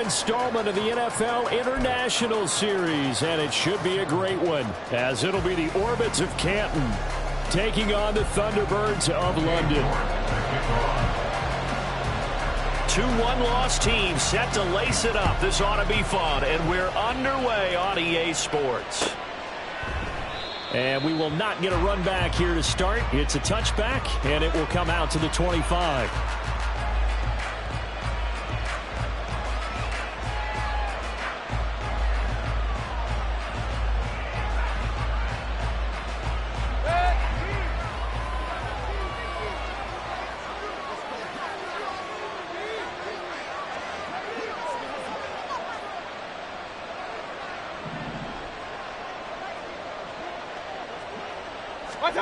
installment of the NFL International Series, and it should be a great one, as it'll be the Orbits of Canton taking on the Thunderbirds of London. 2-1 loss team set to lace it up. This ought to be fun, and we're underway on EA Sports. And we will not get a run back here to start. It's a touchback, and it will come out to the 25. The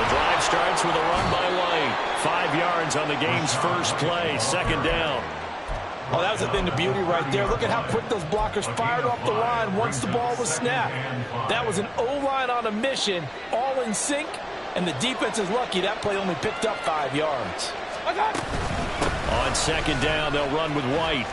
drive starts with a run by White. 5 yards on the game's first play. Second down. Oh, that was a thing of beauty right there. Look at how quick those blockers fired off the line once the ball was snapped. That was an O-line on a mission, all in sync, and the defense is lucky that play only picked up 5 yards. On second down, they'll run with White.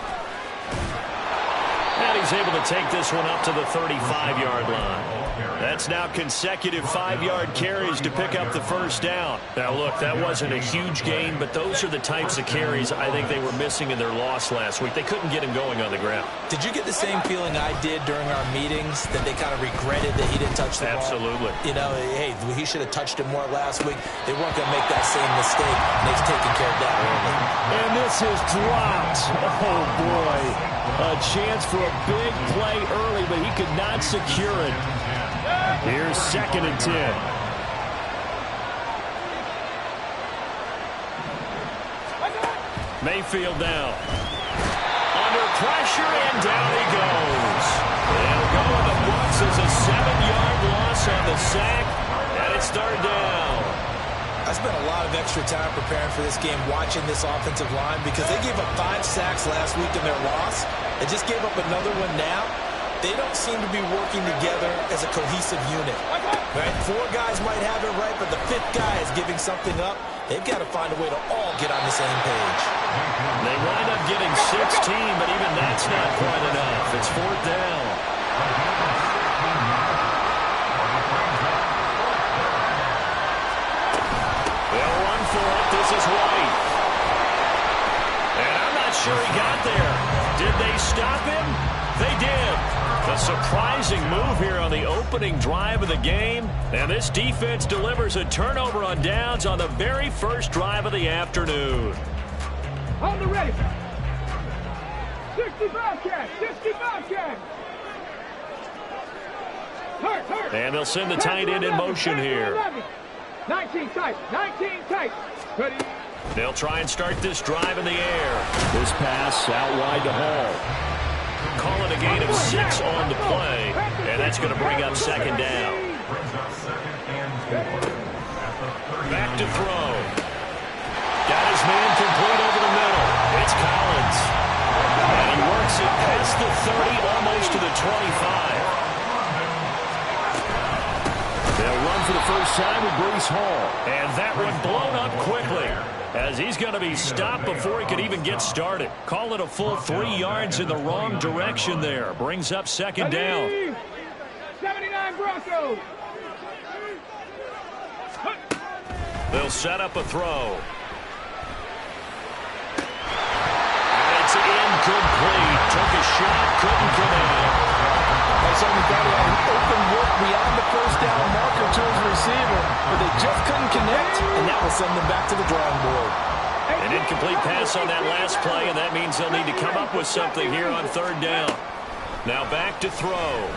And he's able to take this one up to the 35-yard line. That's now consecutive 5-yard carries to pick up the first down. Now, look, that wasn't a huge gain, but those are the types of carries I think they were missing in their loss last week. They couldn't get him going on the ground. Did you get the same feeling I did during our meetings, that they kind of regretted that he didn't touch the ball? Absolutely. You know, hey, he should have touched it more last week. They weren't going to make that same mistake, and they've taken care of that early. And this is dropped. Oh, boy. A chance for a big play early, but he could not secure it. Here's 2nd and 10. Mayfield down. Under pressure, and down he goes. It'll go in the books as a 7-yard loss on the sack, and it's third down. I spent a lot of extra time preparing for this game, watching this offensive line, because they gave up 5 sacks last week in their loss. They just gave up another one now. They don't seem to be working together as a cohesive unit. Right? 4 guys might have it right, but the 5th guy is giving something up. They've got to find a way to all get on the same page. They wind up getting 16, but even that's not quite enough. It's 4th down. They'll run for it. This is White. And I'm not sure he got there. Did they stop him? They did. A surprising move here on the opening drive of the game. And this defense delivers a turnover on downs on the very first drive of the afternoon. On the ready. 65 catch. 65 catch. Hurt. And they'll send the tight end in motion here. 19 tight. 19 tight. Ready. They'll try and start this drive in the air. This pass out wide to Hall. Call it a gain of 6 on the play, and that's going to bring up second down. Back to throw. Got his man complete over the middle. It's Collins. And he works it past the 30, almost to the 25. They'll run for the first time with Breece Hall. And that one blown up quickly, as he's going to be stopped before he could even get started. Call it a full 3 yards in the wrong direction there. Brings up second down. 79 Broncos. They'll set up a throw. And it's incomplete. Took a shot, couldn't connect. Somebody got it on an open look beyond the first down marker to his receiver, but they just couldn't connect, and that will send them back to the drawing board. An incomplete pass on that last play, and that means they'll need to come up with something here on third down. Now back to throw.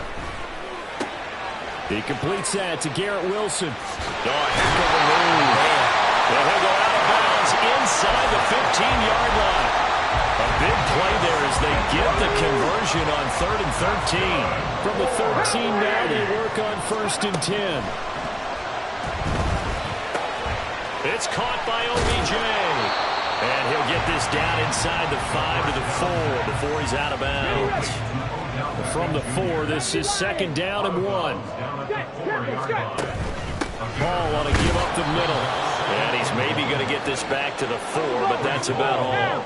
He completes that to Garrett Wilson. Oh, heck of a move. And he'll go out of bounds inside the 15-yard line. A big play there as they get the conversion on 3rd and 13. From the 13 now, they work on 1st and 10. It's caught by OBJ. And he'll get this down inside the 5 to the 4 before he's out of bounds. From the 4, this is 2nd down and 1. Hall want to give up the middle. And he's maybe going to get this back to the 4, but that's about all.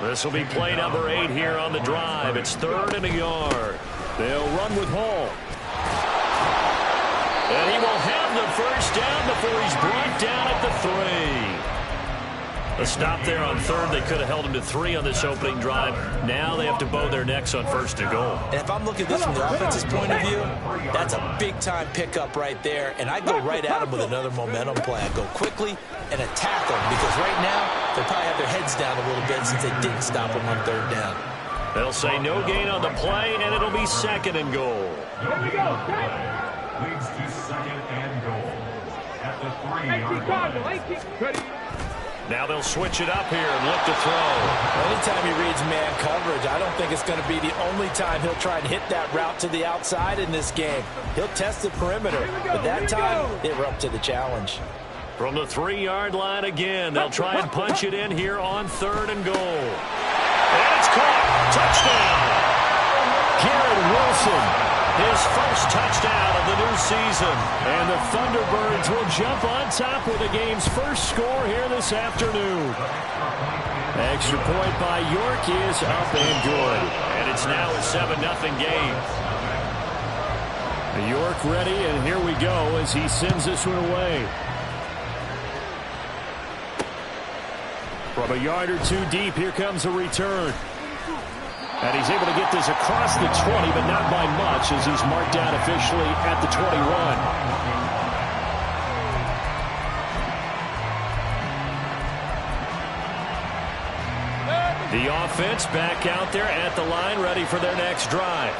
This will be play number 8 here on the drive. It's 3rd and a yard. They'll run with Hall. And he will have the first down before he's brought down at the 3. A stop there on 3rd. They could have held him to 3 on this opening drive. Now they have to bow their necks on 1st and goal. And if I'm looking at this from the offense's point of view, that's a big-time pickup right there. And I go right at him with another momentum play. I go quickly and attack them because right now they probably have their heads down a little bit since they didn't stop him on 3rd down. They'll say no gain on the play, and it'll be 2nd and goal. Leads to 2nd and goal at the 3-yard line. Now they'll switch it up here and look to throw. Anytime he reads man coverage, I don't think it's going to be the only time he'll try and hit that route to the outside in this game. He'll test the perimeter, but that time they were up to the challenge. From the 3-yard line again, they'll try and punch it in here on 3rd and goal. And it's caught. Touchdown. Garrett Wilson. His first touchdown of the new season. And the Thunderbirds will jump on top with the game's first score here this afternoon. Extra point by York is up and good. And it's now a 7-0 game. York ready, and here we go as he sends this one away. From a yard or 2 deep, here comes a return. And he's able to get this across the 20, but not by much as he's marked down officially at the 21. The offense back out there at the line, ready for their next drive.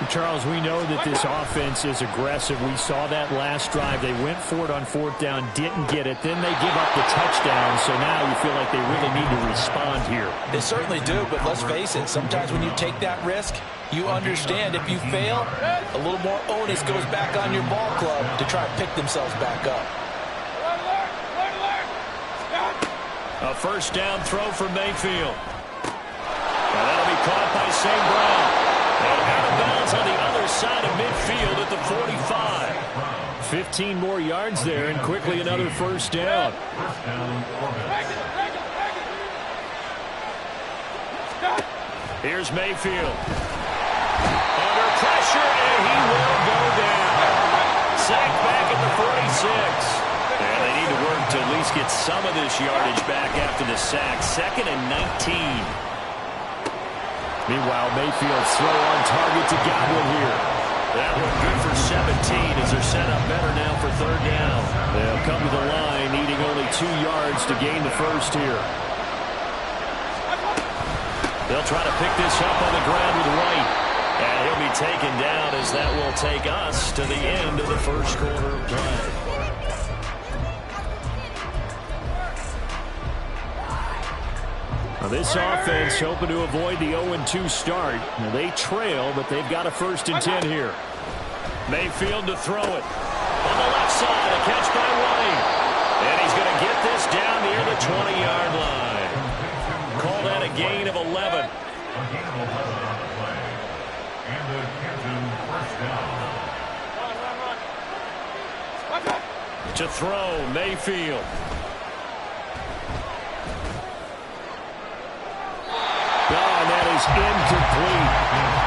Charles, we know that this offense is aggressive. We saw that last drive. They went for it on 4th down, didn't get it. Then they give up the touchdown, so now you feel like they really need to respond here. They certainly do, but let's face it, sometimes when you take that risk, you understand if you fail, a little more onus goes back on your ball club to try and pick themselves back up. A first down throw for Mayfield. And that'll be caught by St. Brown. And out of bounds on the other side of midfield at the 45. 15 more yards there, and quickly another first down. Here's Mayfield. Under pressure, and he will go down. Sacked back at the 46. And they need to work to at least get some of this yardage back after the sack. 2nd and 19. Meanwhile, Mayfield's throw on target to Godwin here. That one good for 17 as they're set up better now for 3rd down. They'll come to the line, needing only 2 yards to gain the first here. They'll try to pick this up on the ground with White. And he'll be taken down as that will take us to the end of the first quarter of play. Now this offense hoping to avoid the 0-2 start. Now they trail, but they've got a 1st and 10 here. Mayfield to throw it. On the left side, a catch by White. And he's going to get this down near the 20-yard line. Call that a gain of 11. To throw, Mayfield. Incomplete.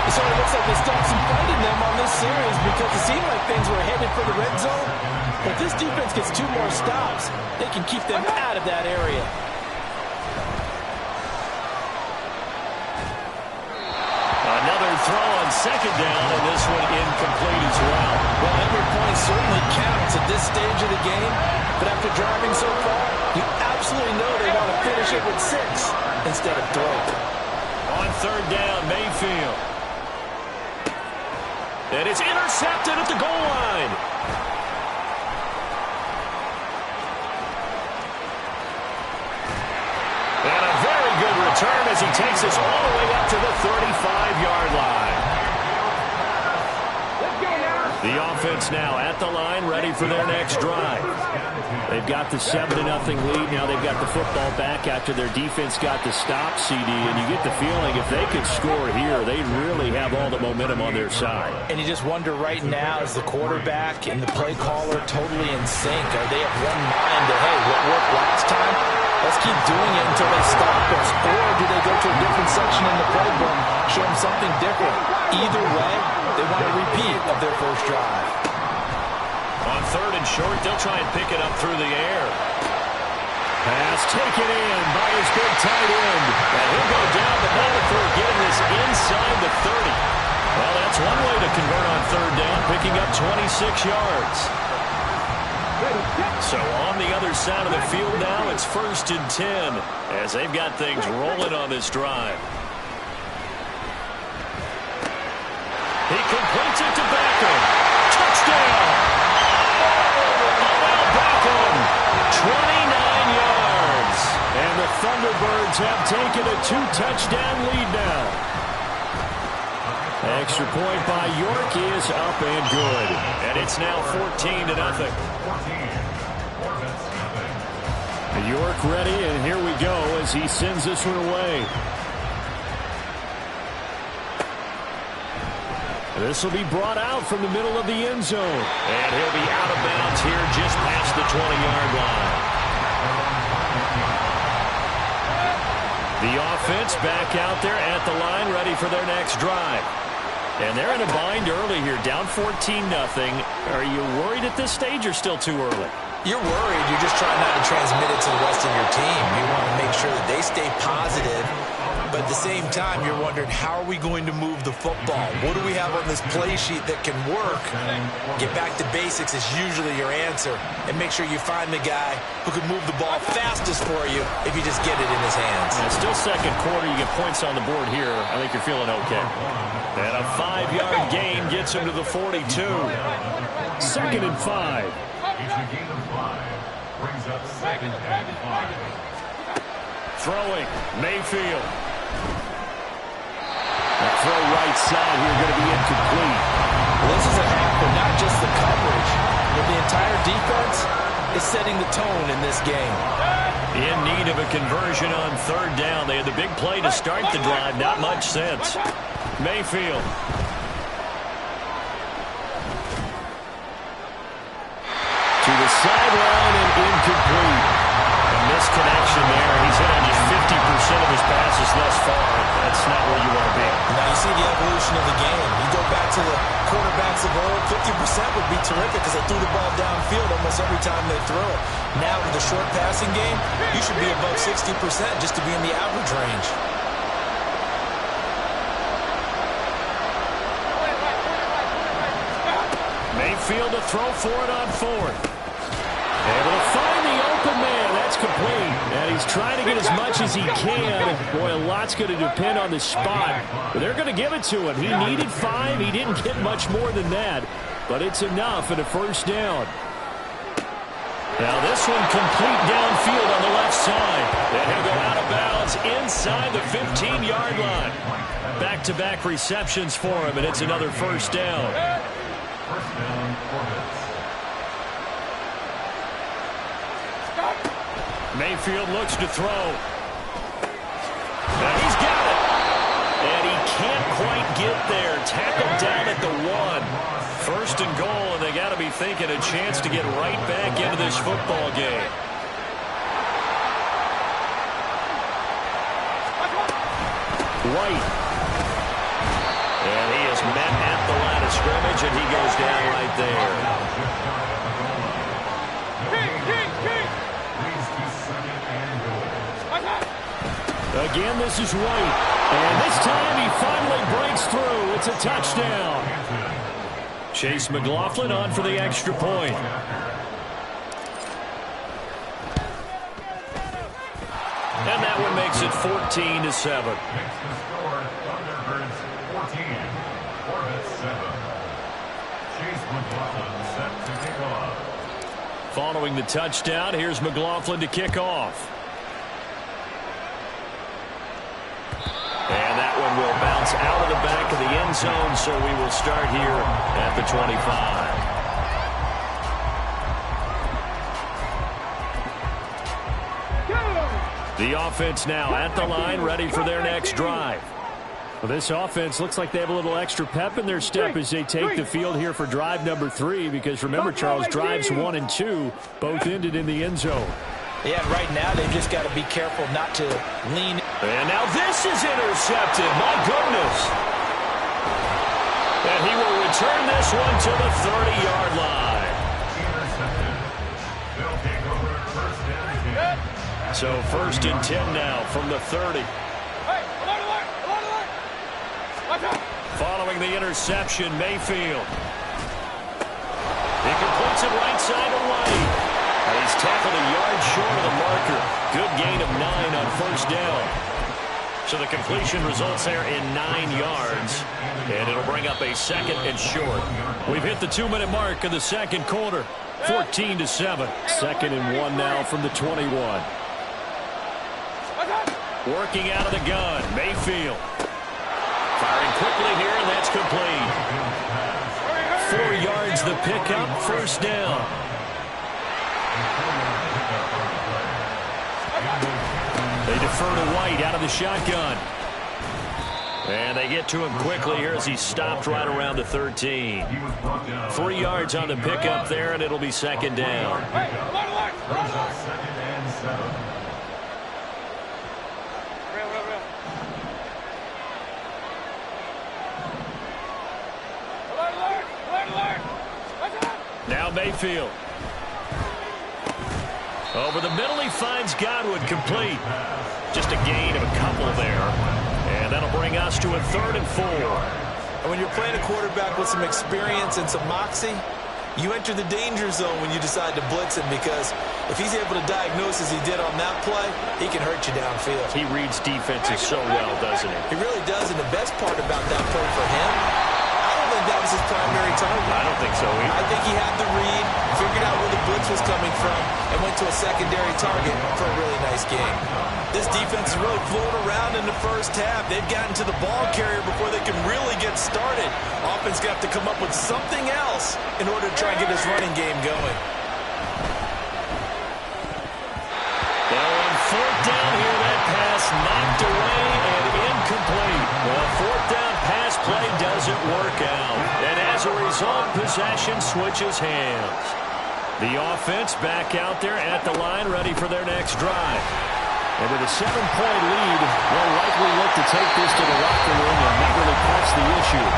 It sort of looks like they stopped some fight in them on this series because it seemed like things were headed for the red zone. But if this defense gets 2 more stops, they can keep them out of that area. Another throw on 2nd down, and this one incomplete as well. Well, every point certainly counts at this stage of the game. But after driving so far, you absolutely know they want to finish it with 6 instead of 3. On 3rd down, Mayfield. And it's intercepted at the goal line. And a very good return as he takes us all the way up to the 35-yard line. The offense now at the line, ready for their next drive. They've got the 7-0 lead. Now they've got the football back after their defense got the stop, CD. And you get the feeling if they could score here, they really have all the momentum on their side. And you just wonder right now, is the quarterback and the play caller totally in sync? Are they of one mind that, hey, what worked last time? Let's keep doing it until they stop us. Or do they go to a different section in the playbook, show them something different? Either way, they want a repeat of their first drive. On 3rd and short, they'll try and pick it up through the air. Pass taken in by his big tight end. And he'll go down, but not before getting this inside the 30. Well, that's one way to convert on 3rd down, picking up 26 yards. So on the other side of the field now, it's 1st and 10 as they've got things rolling on this drive. He completes it to Beckham. Touchdown! Odell Beckham, 29 yards. And the Thunderbirds have taken a 2-touchdown lead now. Extra point by York is up and good. And it's now 14-0. York ready, and here we go as he sends this one away. This will be brought out from the middle of the end zone. And he'll be out of bounds here just past the 20-yard line. The offense back out there at the line, ready for their next drive. And they're in a bind early here, down 14-0. Are you worried at this stage or still too early? You're worried. You're just trying not to transmit it to the rest of your team. You want to make sure that they stay positive. But at the same time, you're wondering, how are we going to move the football? What do we have on this play sheet that can work? Get back to basics is usually your answer. And make sure you find the guy who can move the ball fastest for you if you just get it in his hands. And still 2nd quarter, you get points on the board here. I think you're feeling okay. And a 5-yard gain gets him to the 42. 2nd and 5. It's a gain of 5. Brings up 2nd and 5. Throwing, Mayfield. The throw right side here going to be incomplete. Well, this is a half, but not just the coverage, but the entire defense is setting the tone in this game. In need of a conversion on 3rd down. They had the big play to start the drive. Not much sense. Mayfield. To the sideline and incomplete. A misconnection there. He's hit on just 50% of his passes thus far. That's not where you want to be. Now you see the evolution of the game. You go back to the quarterbacks of old, 50% would be terrific because they threw the ball downfield almost every time they throw it. Now with the short passing game, you should be above 60% just to be in the average range. Mayfield to throw for it on 4th. Able to find the open man. That's complete. And he's trying to get as much as he can. Boy, a lot's going to depend on the spot. But they're going to give it to him. He needed 5. He didn't get much more than that. But it's enough at a 1st down. Now this one complete downfield on the left side. And he'll go out of bounds inside the 15-yard line. Back-to-back receptions for him, and it's another 1st down. 1st down, Corvette. Mayfield looks to throw. Now he's got it. And he can't quite get there. Tackled down at the 1. 1st and goal, and they got to be thinking a chance to get right back into this football game. White. And he is met at the line of scrimmage, and he goes down right there. Again, this is White. And this time he finally breaks through. It's a touchdown. Chase McLaughlin on for the extra point. And that one makes it 14-7. Next to score, Thunderbirds 14, Corvette 7. Chase McLaughlin set to kick off. Following the touchdown, here's McLaughlin to kick off. And that one will bounce out of the back of the end zone, so we will start here at the 25. The offense now at the line, ready for their next drive. Well, this offense looks like they have a little extra pep in their step as they take the field here for drive number 3, because remember, Charles, drives 1 and 2 both ended in the end zone. Yeah, right now they've just got to be careful not to lean. And now this is intercepted. My goodness. And he will return this one to the 30-yard line. So 1st and 10 now from the 30. Following the interception, Mayfield. He completes it right side to White. And he's tackled a yard short of the marker. Good gain of 9 on 1st down. So the completion results there in 9 yards. And it'll bring up a 2nd and short. We've hit the 2-minute mark of the 2nd quarter. 14-7. 2nd and 1 now from the 21. Working out of the gun, Mayfield. Firing quickly here, and that's complete. 4 yards the pickup, 1st down. They defer to White out of the shotgun. And they get to him quickly here as he stopped right around the 13. 3 yards on the pickup there, and it'll be 2nd down. Now Mayfield. Over the middle, he finds Godwin complete. Just a gain of a couple there. And that'll bring us to a 3rd and 4. And when you're playing a quarterback with some experience and some moxie, you enter the danger zone when you decide to blitz him, because if he's able to diagnose as he did on that play, he can hurt you downfield. He reads defenses so well, doesn't he? He really does, and the best part about that play for him, I don't think that was his primary target. I don't think so either. I think he had the read, figured out where the blitz was coming from, and went to a secondary target for a really nice game. This defense is really floating around in the 1st half. They've gotten to the ball carrier before they can really get started. Offense got to come up with something else in order to try and get his running game going. Well, on 4th down here, that pass knocked away and incomplete. Well, 4th down pass play doesn't work out. And as a result, possession switches hands. The offense back out there at the line, ready for their next drive. And with a 7-point lead, they'll likely look to take this to the locker room and not really press the issue.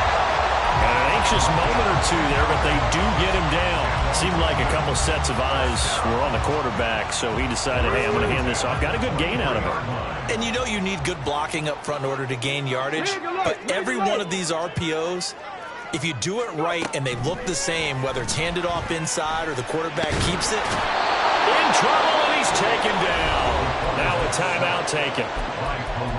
And an anxious moment or two there, but they do get him down. Seemed like a couple sets of eyes were on the quarterback, so he decided, hey, I'm going to hand this off. Got a good gain out of it. And you know you need good blocking up front in order to gain yardage, but every one of these RPOs, if you do it right and they look the same, whether it's handed off inside or the quarterback keeps it. In trouble, and he's taken down. Now a timeout taken.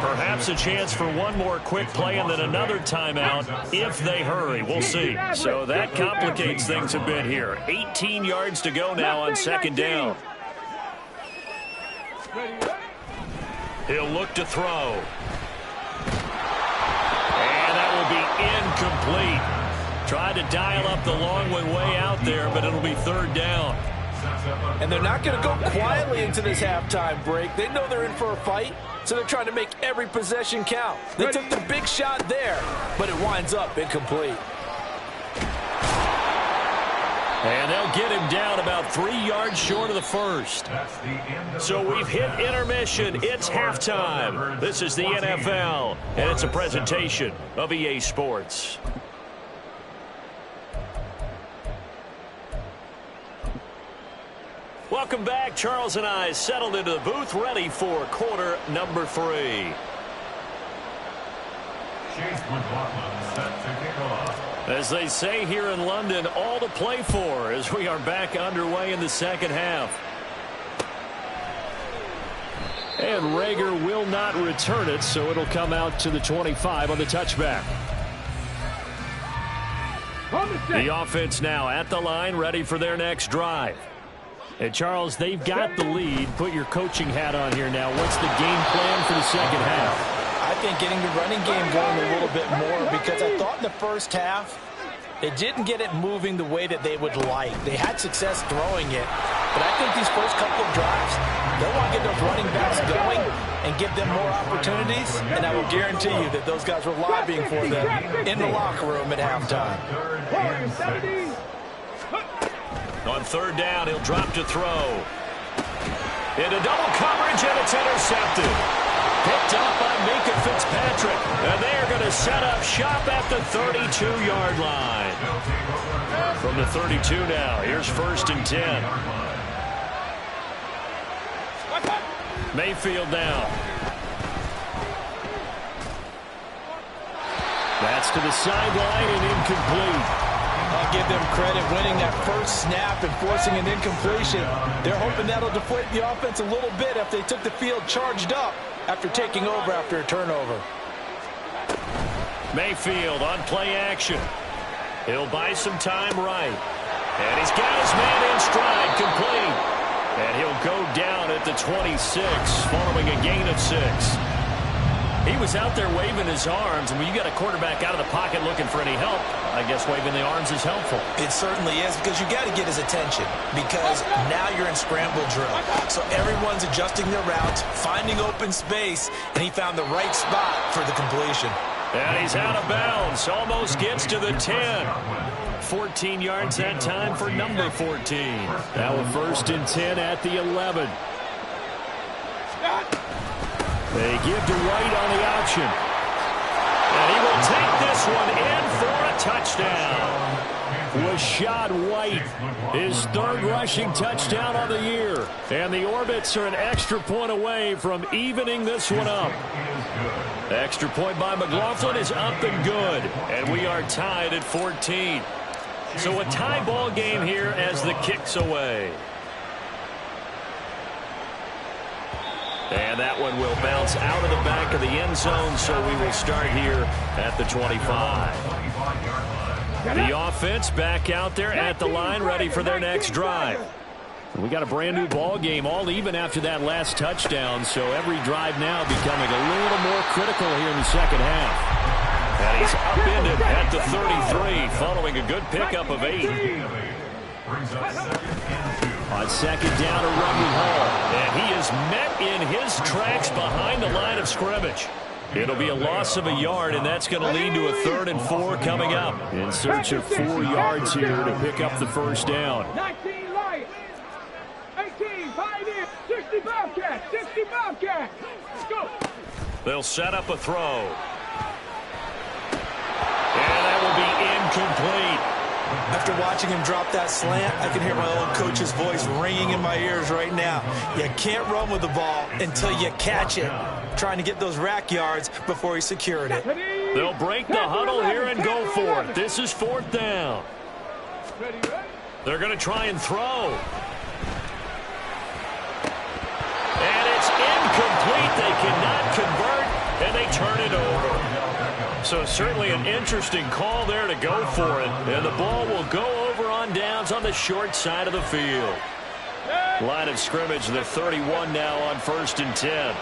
Perhaps a chance for one more quick play and then another timeout if they hurry. We'll see. So that complicates things a bit here. 18 yards to go now on 2nd down. He'll look to throw. And that will be incomplete. Tried to dial up the long one way out there, but it'll be 3rd down. And they're not going to go quietly into this halftime break. They know they're in for a fight, so they're trying to make every possession count. They took the big shot there, but it winds up incomplete. And they'll get him down about 3 yards short of the 1st. So we've hit intermission. It's halftime. This is the NFL, and it's a presentation of EA Sports. Welcome back. Charles and I settled into the booth, ready for quarter number 3. As they say here in London, all to play for as we are back underway in the 2nd half. And Rager will not return it, so it'll come out to the 25 on the touchback. The offense now at the line, ready for their next drive. And Charles, they've got the lead. Put your coaching hat on here now. What's the game plan for the 2nd half? I think getting the running game going a little bit more, because I thought in the 1st half they didn't get it moving the way that they would like. They had success throwing it, but I think these first couple of drives, they'll want to get those running backs going and give them more opportunities, and I will guarantee you that those guys were lobbying for them in the locker room at halftime. On 3rd down, he'll drop to throw. Into double coverage, and it's intercepted. Picked up by Minka Fitzpatrick. And they are going to set up shop at the 32-yard line. From the 32 now, here's 1st and 10. Mayfield now. That's to the sideline and incomplete. I'll give them credit winning that first snap and forcing an incompletion. They're hoping that'll deflate the offense a little bit if they took the field charged up after taking over after a turnover. Mayfield on play action. He'll buy some time right. And he's got his man in stride, complete. And he'll go down at the 26 following a gain of 6. He was out there waving his arms, and when you got a quarterback out of the pocket looking for any help, I guess waving the arms is helpful. It certainly is, because you got to get his attention, because now you're in scramble drill. So everyone's adjusting their routes, finding open space, and he found the right spot for the completion. And he's out of bounds, almost gets to the 10. 14 yards that time for number 14. Now a 1st and 10 at the 11. They give to White on the option. And he will take this one in for a touchdown. Rashad White, his 3rd rushing touchdown on the year. And the Orbits are an extra point away from evening this one up. Extra point by McLaughlin is up and good. And we are tied at 14. So a tie ball game here as the kick's away. And that one will bounce out of the back of the end zone, so we will start here at the 25. The offense back out there at the line, ready for their next drive. We got a brand new ball game, all even after that last touchdown, so every drive now becoming a little more critical here in the second half. And he's upended at the 33, following a good pickup of 8. On 2nd down, a run with Hall. And he is met in his tracks behind the line of scrimmage. It'll be a loss of a yard, and that's going to lead to a 3rd and 4 coming up. In search of 4 yards here to pick up the 1st down. 19 Lions, 18 Pioneers, 60 Bobcats, 60 Bobcats. Let's go. They'll set up a throw. And that will be incomplete. After watching him drop that slant, I can hear my old coach's voice ringing in my ears right now. You can't run with the ball until you catch it. Trying to get those rack yards before he secured it. They'll break the huddle here and go for it. This is 4th down. They're going to try and throw. And it's incomplete. They cannot convert, and they turn it over. So certainly an interesting call there to go for it. And the ball will go over on downs on the short side of the field. Line of scrimmage, the 31 now on 1st and 10.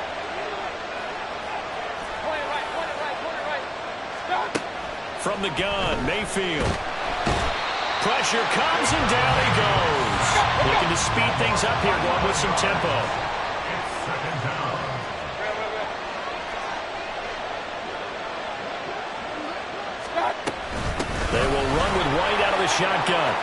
From the gun, Mayfield. Pressure comes and down he goes. Looking to speed things up here, going with some tempo. They will run with White out of the shotgun.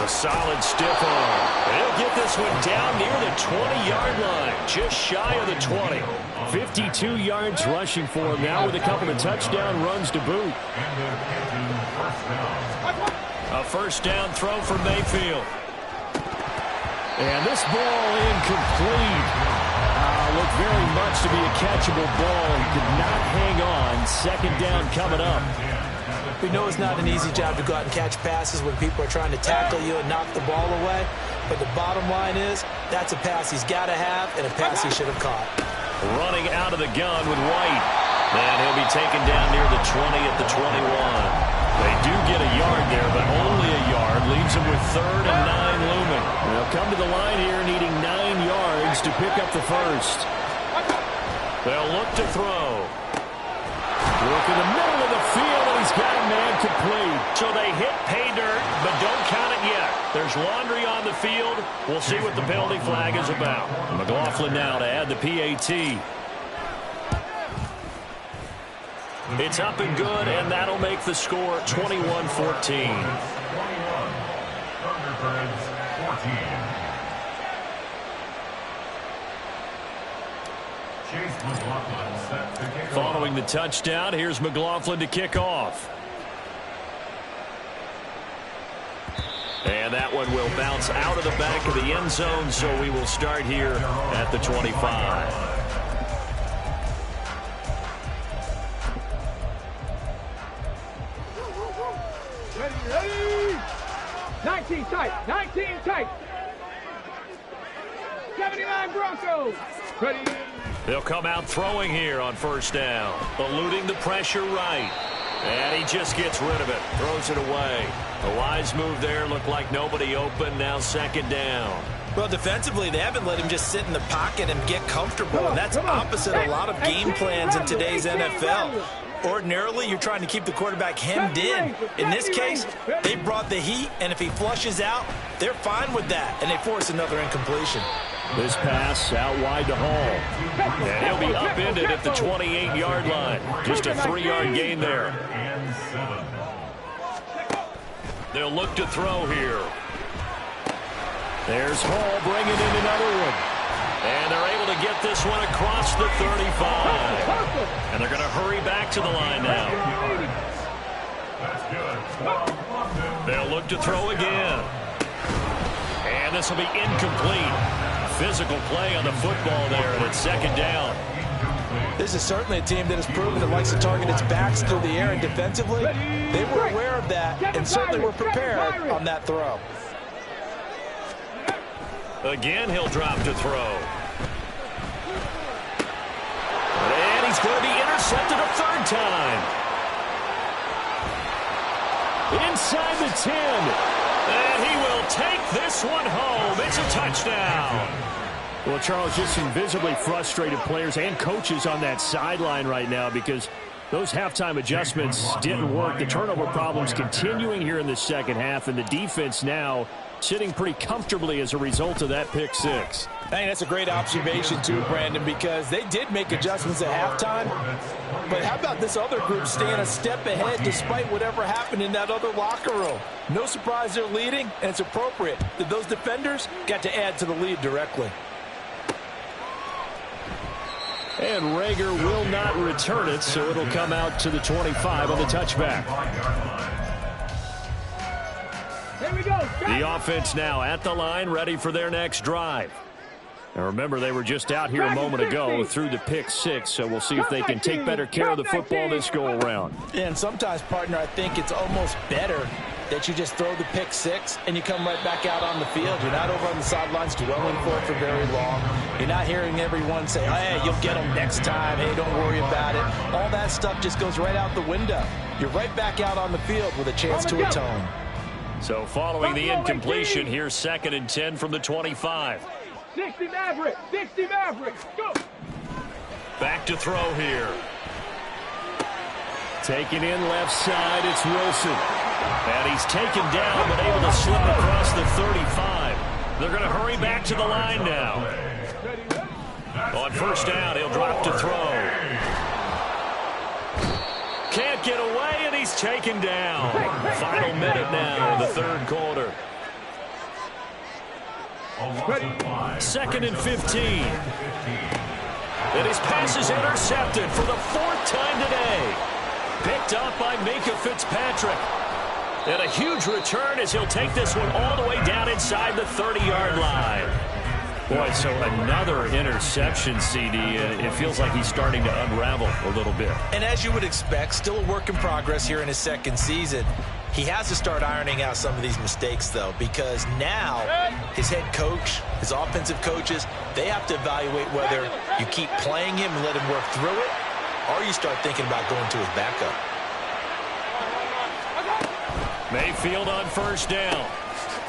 A solid stiff arm. They'll get this one down near the 20-yard line, just shy of the 20. 52 yards rushing for him now with a couple of touchdown runs to boot. A 1st down throw for Mayfield. And this ball incomplete. Looked very much to be a catchable ball. He could not hang on. 2nd down coming up. We know it's not an easy job to go out and catch passes when people are trying to tackle you and knock the ball away. But the bottom line is, that's a pass he's got to have and a pass he should have caught. Running out of the gun with White. And he'll be taken down near the 20 at the 21. They do get a yard there, but only a yard. Leaves them with 3rd and 9 looming. They'll come to the line here needing 9 yards to pick up the 1st. They'll look to throw. Look in the middle of the field, and he's got a man complete. So they hit pay dirt, but don't count it yet. There's laundry on the field. We'll see what the penalty flag is about. McLaughlin now to add the PAT. It's up and good, and that'll make the score 21-14. Following the touchdown, here's McLaughlin to kick off. And that one will bounce out of the back of the end zone, so we will start here at the 25. Ready. 19 tight. 19 tight. 79 Broncos. Ready. They'll come out throwing here on first down. Eluding the pressure right. And he just gets rid of it. Throws it away. A wise move there. Looked like nobody open. Now second down. Well, defensively, they haven't let him just sit in the pocket and get comfortable. And that's opposite a lot of game plans in today's NFL. Ordinarily, you're trying to keep the quarterback hemmed in. In this case, they brought the heat, and if he flushes out, they're fine with that, and they force another incompletion. This pass out wide to Hall. And he'll be upended at the 28-yard line. Just a 3-yard gain there. They'll look to throw here. There's Hall bringing in another one. And they're able to get this one across the 35. And they're going to hurry back to the line now. They'll look to throw again. And this will be incomplete. Physical play on the football there, and it's second down. This is certainly a team that has proven it likes to target its backs through the air, and defensively, they were aware of that and certainly were prepared on that throw. Again, he'll drop to throw. And he's going to be intercepted a third time. Inside the 10. And he will take this one home. It's a touchdown. Well, Charles, just some visibly frustrated players and coaches on that sideline right now because those halftime adjustments didn't work. The turnover problems continuing here in the second half, and the defense now sitting pretty comfortably as a result of that pick six. I think that's a great observation too, Brandon, because they did make adjustments at halftime. But how about this other group staying a step ahead despite whatever happened in that other locker room? No surprise they're leading, and it's appropriate that those defenders got to add to the lead directly. And Rager will not return it, so it'll come out to the 25 on the touchback. Here we go. The offense now at the line, ready for their next drive. Now remember, they were just out here a moment ago through the pick six, so we'll see if they can take better care of the football this go-around. And sometimes, partner, I think it's almost better that you just throw the pick six and you come right back out on the field. You're not over on the sidelines dwelling for it for very long. You're not hearing everyone say, hey, you'll get them next time. Hey, don't worry about it. All that stuff just goes right out the window. You're right back out on the field with a chance to atone. So following the incompletion, here's 2nd and 10 from the 25. 60 Maverick, 60 Maverick, go! Back to throw here. Taking in left side, it's Wilson. And he's taken down, but able to slip across the 35. They're going to hurry back to the line now. On first down, he'll drop to throw. Can't get away, and he's taken down. Final minute now in the third quarter. 2nd and 15. And his pass is intercepted for the 4th time today. Picked up by Minka Fitzpatrick. And a huge return as he'll take this one all the way down inside the 30-yard line. Boy, so another interception, CD. It feels like he's starting to unravel a little bit. And as you would expect, still a work in progress here in his second season. He has to start ironing out some of these mistakes, though, because now his head coach, his offensive coaches, they have to evaluate whether you keep playing him and let him work through it, or you start thinking about going to his backup. Mayfield on first down.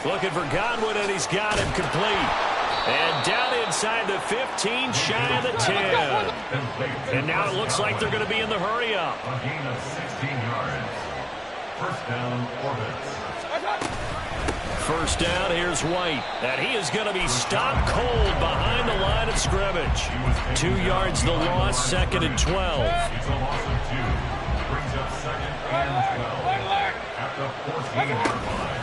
Looking for Godwin, and he's got him complete. And down inside the 15, shy of the 10. And now it looks like they're going to be in the hurry-up. A gain of 16 yards. First down, Orbits. First down, here's White. And he is going to be stopped cold behind the line of scrimmage. 2 yards the loss, 2nd and 12. It's a loss of 2. Brings up 2nd and 12. At the 14-yard line.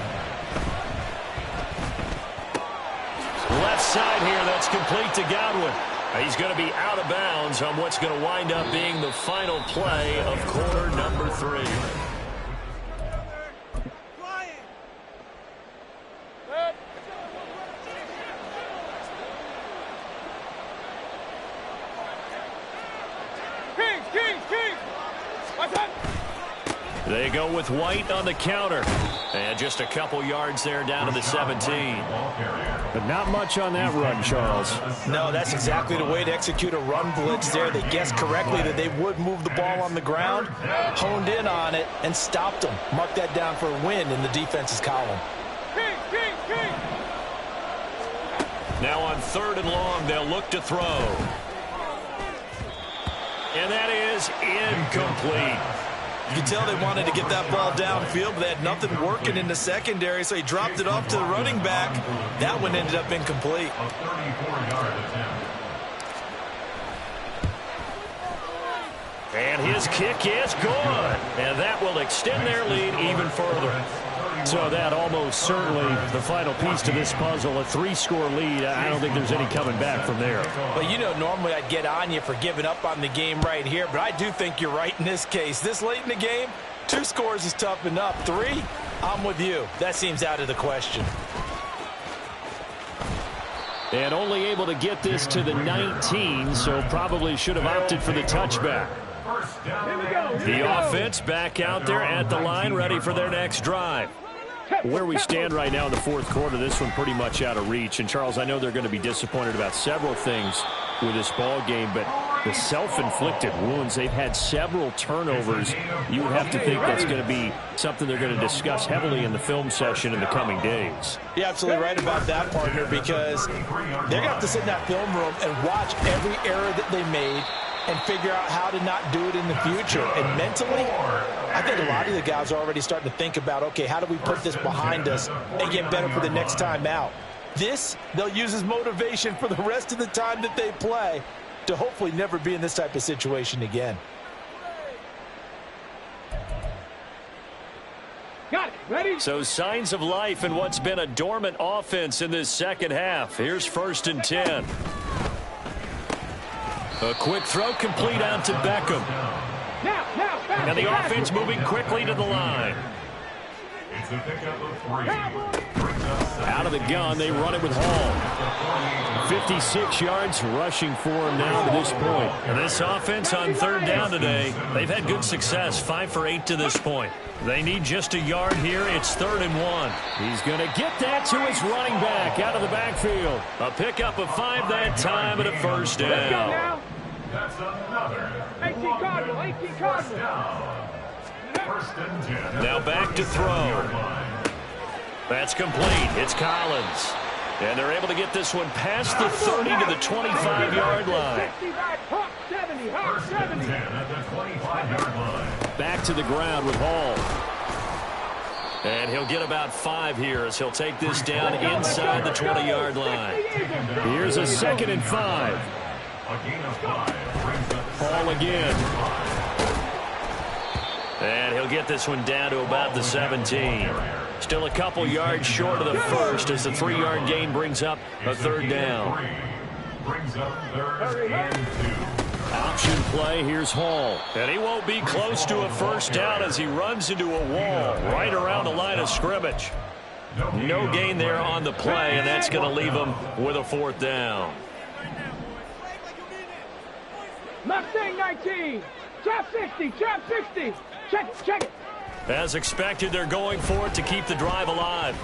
Left side here, that's complete to Godwin. He's going to be out of bounds on what's going to wind up being the final play of quarter number 3. They go with White on the counter. And just a couple yards there down to the 17. But not much on that run, Charles. No, that's exactly the way to execute a run blitz there. They guessed correctly that they would move the ball on the ground, honed in on it, and stopped them. Mark that down for a win in the defense's column. Now on 3rd and long, they'll look to throw. And that is incomplete. You can tell they wanted to get that ball downfield, but they had nothing working in the secondary, so he dropped it off to the running back. That one ended up incomplete. A 34-yard attempt. And his kick is good. And that will extend their lead even further. So that almost certainly the final piece to this puzzle, a 3-score lead. I don't think there's any coming back from there. But you know, normally I'd get on you for giving up on the game right here, but I do think you're right in this case. This late in the game, 2 scores is tough enough. 3, I'm with you. That seems out of the question. And only able to get this to the 19, so probably should have opted for the touchback. The offense back out there at the line, ready for their next drive. Where we stand right now in the 4th quarter, this one pretty much out of reach. And, Charles, I know they're going to be disappointed about several things with this ball game, but the self-inflicted wounds, they've had several turnovers. You would have to think that's going to be something they're going to discuss heavily in the film session in the coming days. You're absolutely right about that, partner, because they're going to have to sit in that film room and watch every error that they made and figure out how to not do it in the future. And mentally, I think a lot of the guys are already starting to think about, okay, how do we put this behind us and get better for the next time out? This, they'll use as motivation for the rest of the time that they play to hopefully never be in this type of situation again. Got it. Ready? So signs of life in what's been a dormant offense in this second half. Here's 1st and 10. A quick throw complete out to Beckham. Now, And the offense moving quickly to the line. It's a pickup of 3. Out of the gun, they run it with Hall. 56 yards rushing for him now to this point. And this offense on 3rd down today, they've had good success, 5 for 8 to this point. They need just a yard here. It's 3rd and 1. He's going to get that to his running back out of the backfield. A pickup of 5 that time and a 1st down. Let's go now. That's another 18 Cardinal, 18 Cardinal. down. 1st and 10. Now back to throw. That's complete. It's Collins. And they're able to get this one past the 30 to the 25-yard line. 60 back, hop 70, hop 1st and 70. 10 at the 25-yard line. Back to the ground with Hall. And he'll get about 5 here as he'll take this down inside the 20-yard line. Here's a 2nd and 5. A gain of 5 brings up Hall again. And he'll get this one down to about the 17. Still a couple yards short of the first as the 3-yard gain brings up a 3rd down. Brings up 3rd and 2. Option play, here's Hall. And he won't be close to a 1st down as he runs into a wall right around the line of scrimmage. No gain there on the play, and that's going to leave him with a 4th down. Mustang 19. Trap 60, trap 60. Check it. As expected, they're going for it to keep the drive alive.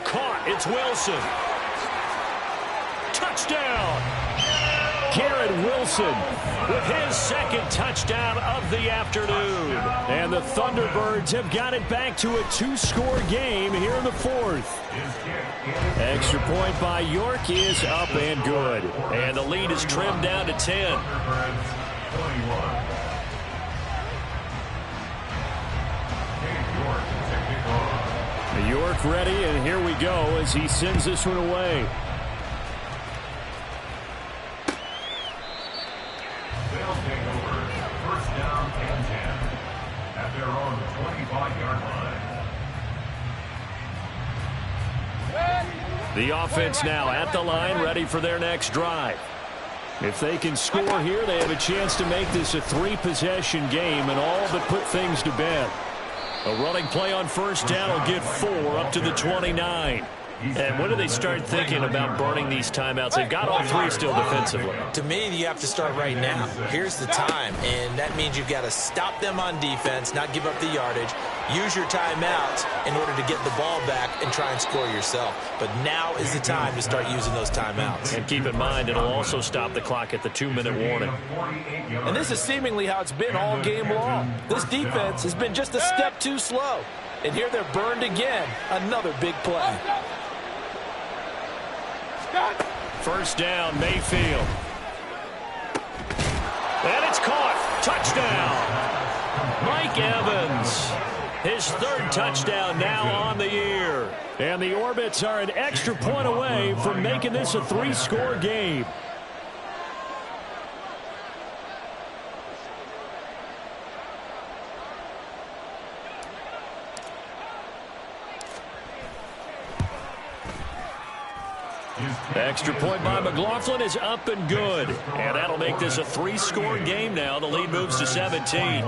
Caught. It's Wilson. Touchdown. Garrett Wilson With his 2nd touchdown of the afternoon. and the Thunderbirds have got it back to a 2-score game here in the 4th. Extra point by York is up and good. And the lead is trimmed down to 10. York ready, and here we go as he sends this one away. They'll take over 1st down and 10 at their own 25-yard line. The offense now at the line, ready for their next drive. If they can score here, they have a chance to make this a 3-possession game and all but put things to bed. A running play on first down will get 4 up to the 29. And when do they start thinking about burning these timeouts? They've got all 3 still defensively. To me, you have to start right now. Here's the time, and that means you've got to stop them on defense, not give up the yardage, use your timeouts in order to get the ball back and try and score yourself. But now is the time to start using those timeouts. And keep in mind, it'll also stop the clock at the 2-minute warning. And this is seemingly how it's been all game long. This defense has been just a step too slow. And here they're burned again. Another big play. First down, Mayfield. And it's caught. Touchdown. Mike Evans. His 3rd touchdown now on the year. And the Orbits are an extra point away from making this a 3-score game. Extra point by McLaughlin is up and good. And that'll make this a 3-score game now. The lead moves to 17.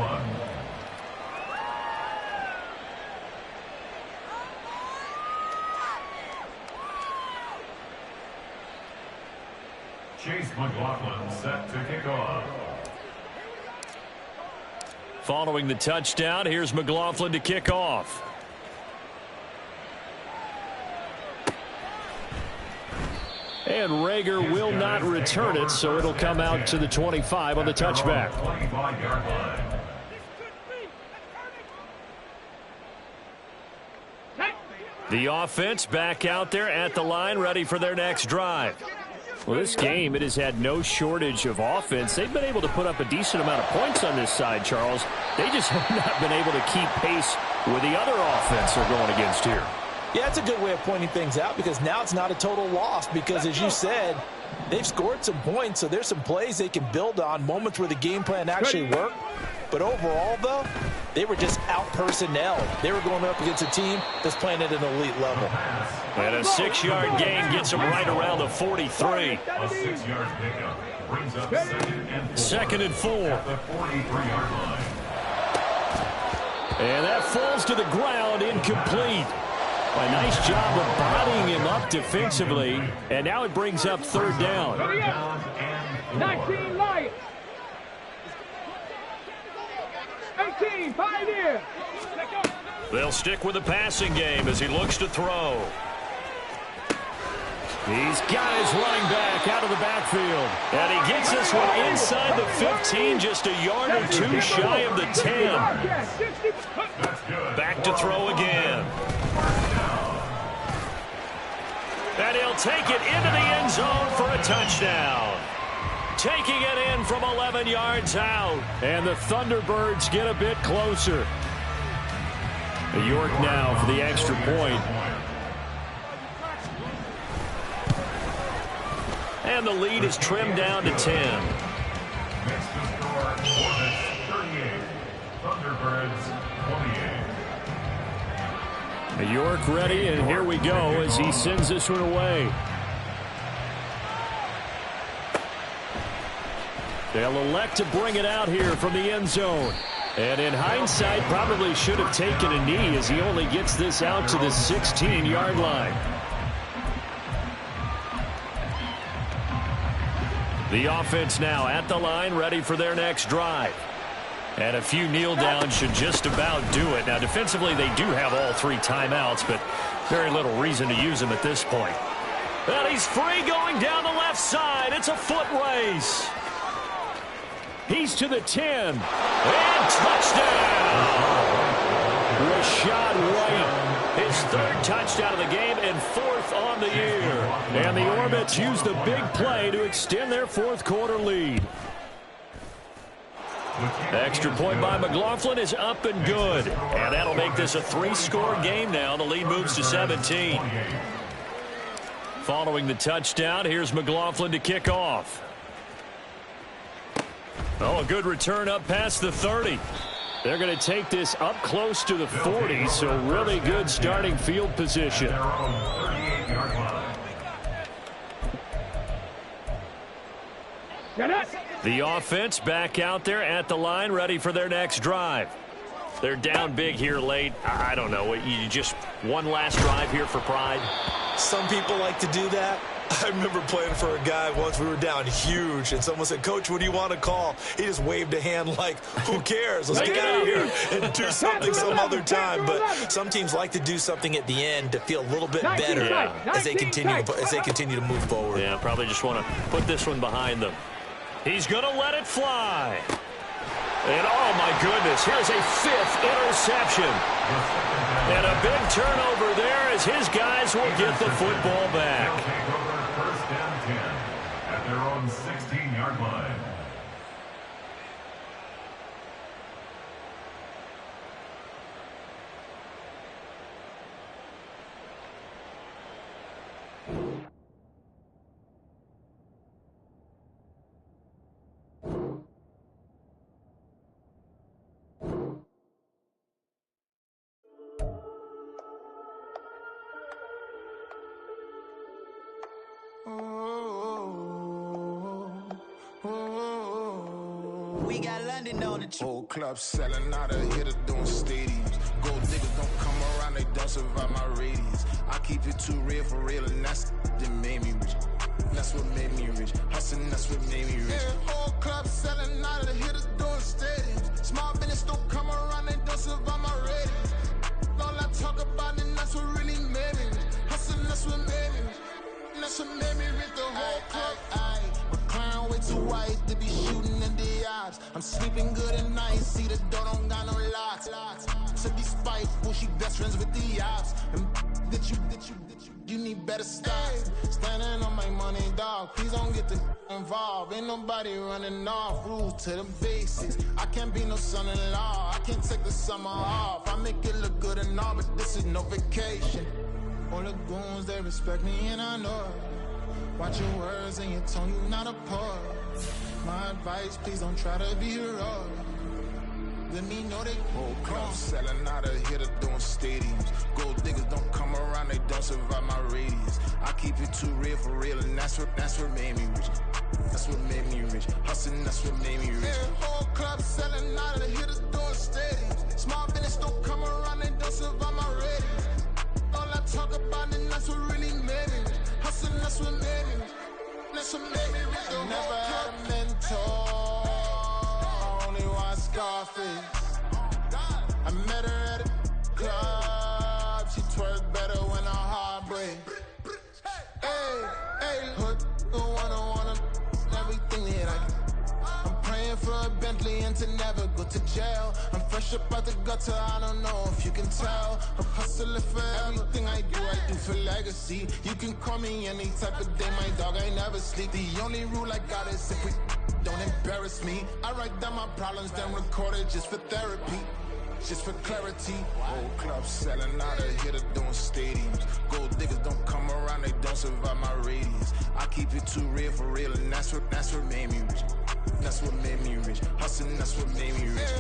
Chase McLaughlin set to kick off. Following the touchdown, here's McLaughlin to kick off. And Rager will not return it, so it'll come out to the 25 on the touchback. The offense back out there at the line, ready for their next drive. Well, this game, it has had no shortage of offense. They've been able to put up a decent amount of points on this side, Charles. They just have not been able to keep pace with the other offense they're going against here. Yeah, it's a good way of pointing things out because now it's not a total loss because, as you said, they've scored some points, so there's some plays they can build on, moments where the game plan actually worked. But overall, though, they were just out-personnel. They were going up against a team that's playing at an elite level. And a 6-yard gain gets them right around the 43. A 6-yard pickup brings up 2nd and 4. at the 43-yard line. And that falls to the ground, incomplete. A nice job of bodying him up defensively. And now it brings up 3rd down. 19 Lions. 18 Pioneer. They'll stick with the passing game as he looks to throw. He's got his running back out of the backfield. And he gets this one inside the 15, just a yard or 2 shy of the 10. Back to throw again. And he'll take it into the end zone for a touchdown. Taking it in from 11 yards out. And the Thunderbirds get a bit closer. York now for the extra point. And the lead is trimmed down to 10. Next to score, Orbits 38, Thunderbirds 28. York ready, and here we go as he sends this one away. They'll elect to bring it out here from the end zone. And in hindsight, probably should have taken a knee as he only gets this out to the 16-yard line. The offense now at the line, ready for their next drive. And a few kneel downs should just about do it. Now, defensively, they do have all 3 timeouts, but very little reason to use them at this point. And he's free going down the left side. It's a foot race. He's to the 10. And touchdown! Rashad White. His 3rd touchdown of the game and 4th on the year. And the Orbits use the big play to extend their 4th quarter lead. Extra point by McLaughlin is up and good. And that'll make this a 3-score game now. The lead moves to 17. Following the touchdown, here's McLaughlin to kick off. Oh, a good return up past the 30. They're going to take this up close to the 40, so really good starting field position. The offense back out there at the line, ready for their next drive. They're down big here late. I don't know. You just one last drive here for pride? Some people like to do that. I remember playing for a guy once. We were down huge, and someone said, "Coach, what do you want to call?" He just waved a hand like, who cares? Let's get out of here and do something some other time. But some teams like to do something at the end to feel a little bit better as they continue to move forward. Yeah, probably just want to put this one behind them. He's going to let it fly. And, oh, my goodness, here's a 5th interception. And a big turnover there as his guys will get the football back. Take over 1st and 10 at their own 16-yard line. We got London on the trip. Whole club selling out of hitter doing stadiums. Gold diggers don't come around, they don't survive my radius. I keep it too real for real, and that's that made me rich. That's what made me rich. Hustling, that's what made me rich. Yeah, whole club selling out of the hitters doing stadiums. Small business don't come around, they don't survive my radius. All I talk about, and that's what really made me rich. Hustling, that's what made me rich. That's what made me rich. The whole club. My clown way too white to be shooting in the eyes. I'm sleeping good at night, see the door don't got no locks. So be spiteful, she best friends with the ops. And you need better stocks. Standing on my money, dog, please don't get involved. Ain't nobody running off, rules to the basics. I can't be no son-in-law, I can't take the summer off. I make it look good and all, but this is no vacation. All the goons, they respect me and I know it. Watch your words and your tone, you not a poet. My advice, please don't try to be heroic. Let me know they whole club selling out of hitter doing stadiums. Gold diggers don't come around, they don't survive my radius. I keep it too real for real, and that's what made me rich. That's what made me rich. Hustling, that's what made me rich. Yeah, whole club selling out of the hitters doing stadiums. Small business don't come around, they don't survive my radius. All I talk about, and that's what really made me rich. Hustling, that's what made me rich. That's what made me rich. I never had a mentor. I only watch Scarface. I met her at a club. She twerk better when her heart breaks. Hey, hood, wanna everything that I can. I'm praying for a Bentley and to never go to jail. I'm fresh up out the gutter, I don't know if you can tell. I'm hustling for everything I do for legacy. You can call me any type of day, my dog, I never sleep. The only rule I got is if we don't embarrass me. I write down my problems, then record it just for therapy. Just for clarity. Whole club selling out of hitter doing stadiums. Gold diggers don't come around, they don't survive my radius. I keep it too real for real, and that's what made me rich. That's what made me rich. Hustling, that's what made me rich.